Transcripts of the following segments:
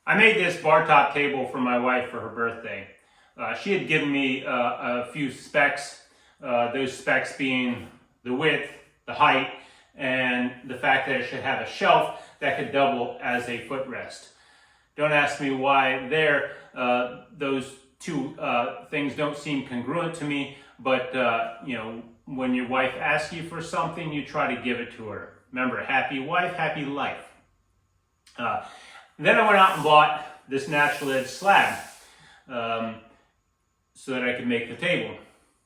I made this bar top table for my wife for her birthday. She had given me a few specs, those specs being the width, the height, and the fact that it should have a shelf that could double as a footrest. Don't ask me why those two things don't seem congruent to me, but when your wife asks you for something, you try to give it to her. Remember, happy wife, happy life. Then I went out and bought this natural edge slab so that I could make the table.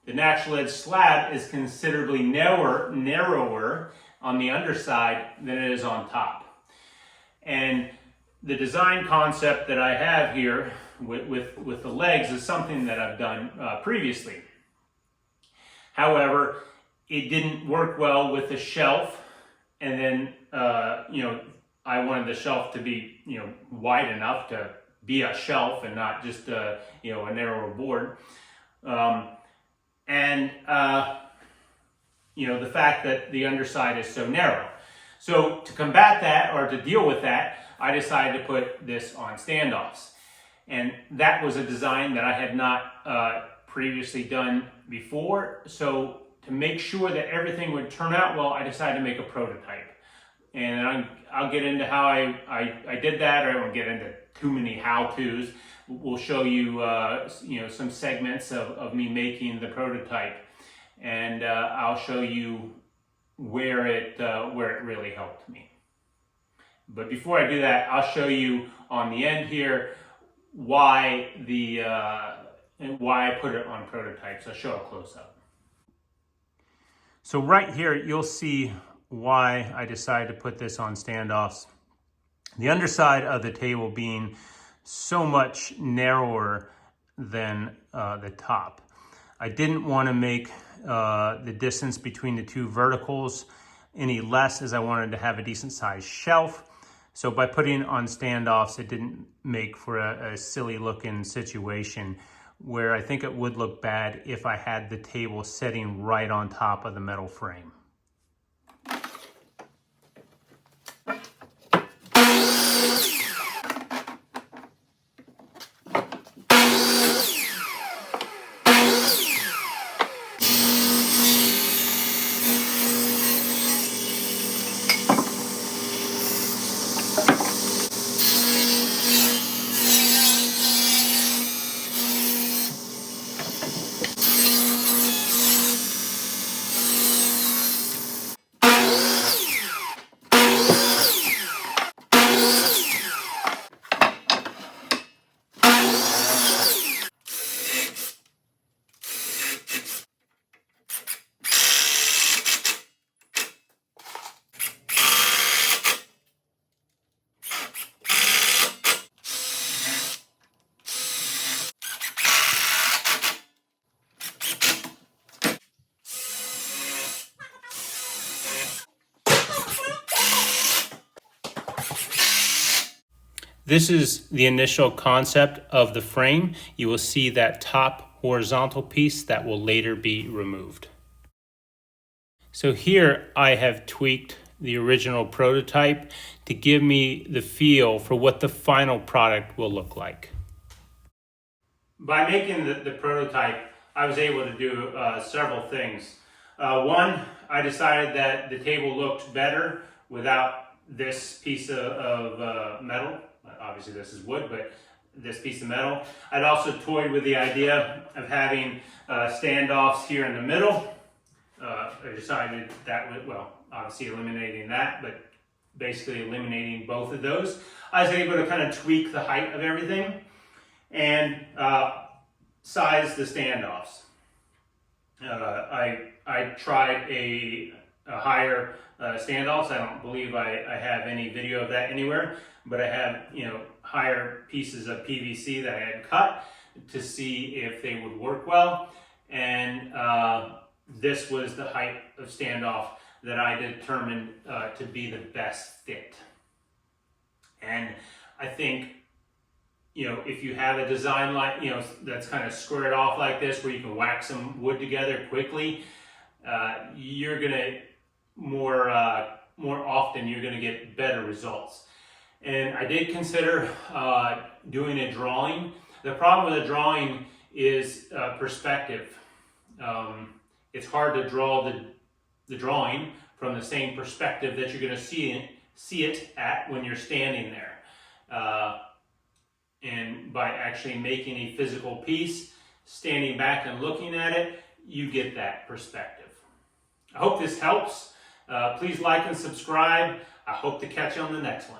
The natural edge slab is considerably narrower on the underside than it is on top. And the design concept that I have here with the legs is something that I've done previously. However, it didn't work well with the shelf, and then I wanted the shelf to be wide enough to be a shelf and not just a narrower board. The fact that the underside is so narrow. So to combat that, or to deal with that, I decided to put this on standoffs. And that was a design that I had not previously done before. So to make sure that everything would turn out well, I decided to make a prototype. And I'll get into how I did that. I won't get into too many how-tos. We'll show you some segments of me making the prototype, and I'll show you where it really helped me. But before I do that, I'll show you on the end here why I put it on prototypes. I'll show a close-up. So right here, you'll see why I decided to put this on standoffs. The underside of the table being so much narrower than the top. I didn't want to make the distance between the two verticals any less, as I wanted to have a decent sized shelf. So by putting it on standoffs, it didn't make for a silly looking situation where I think it would look bad if I had the table sitting right on top of the metal frame. This is the initial concept of the frame. You will see that top horizontal piece that will later be removed. So here I have tweaked the original prototype to give me the feel for what the final product will look like. By making the prototype, I was able to do several things. One, I decided that the table looked better without this piece of metal. Obviously this is wood, but this piece of metal. I'd also toyed with the idea of having standoffs here in the middle. I decided that would, obviously eliminating that, but basically eliminating both of those. I was able to kind of tweak the height of everything and size the standoffs. I tried a higher standoffs. I don't believe I have any video of that anywhere, but I have higher pieces of PVC that I had cut to see if they would work well, and this was the height of standoff that I determined to be the best fit. And I think if you have a design like that's kind of squared off like this, where you can whack some wood together quickly, you're gonna more often you're gonna get better results. And I did consider doing a drawing. The problem with a drawing is perspective. It's hard to draw the drawing from the same perspective that you're going to see it at when you're standing there. And by actually making a physical piece, standing back and looking at it, you get that perspective. I hope this helps. Please like and subscribe. I hope to catch you on the next one.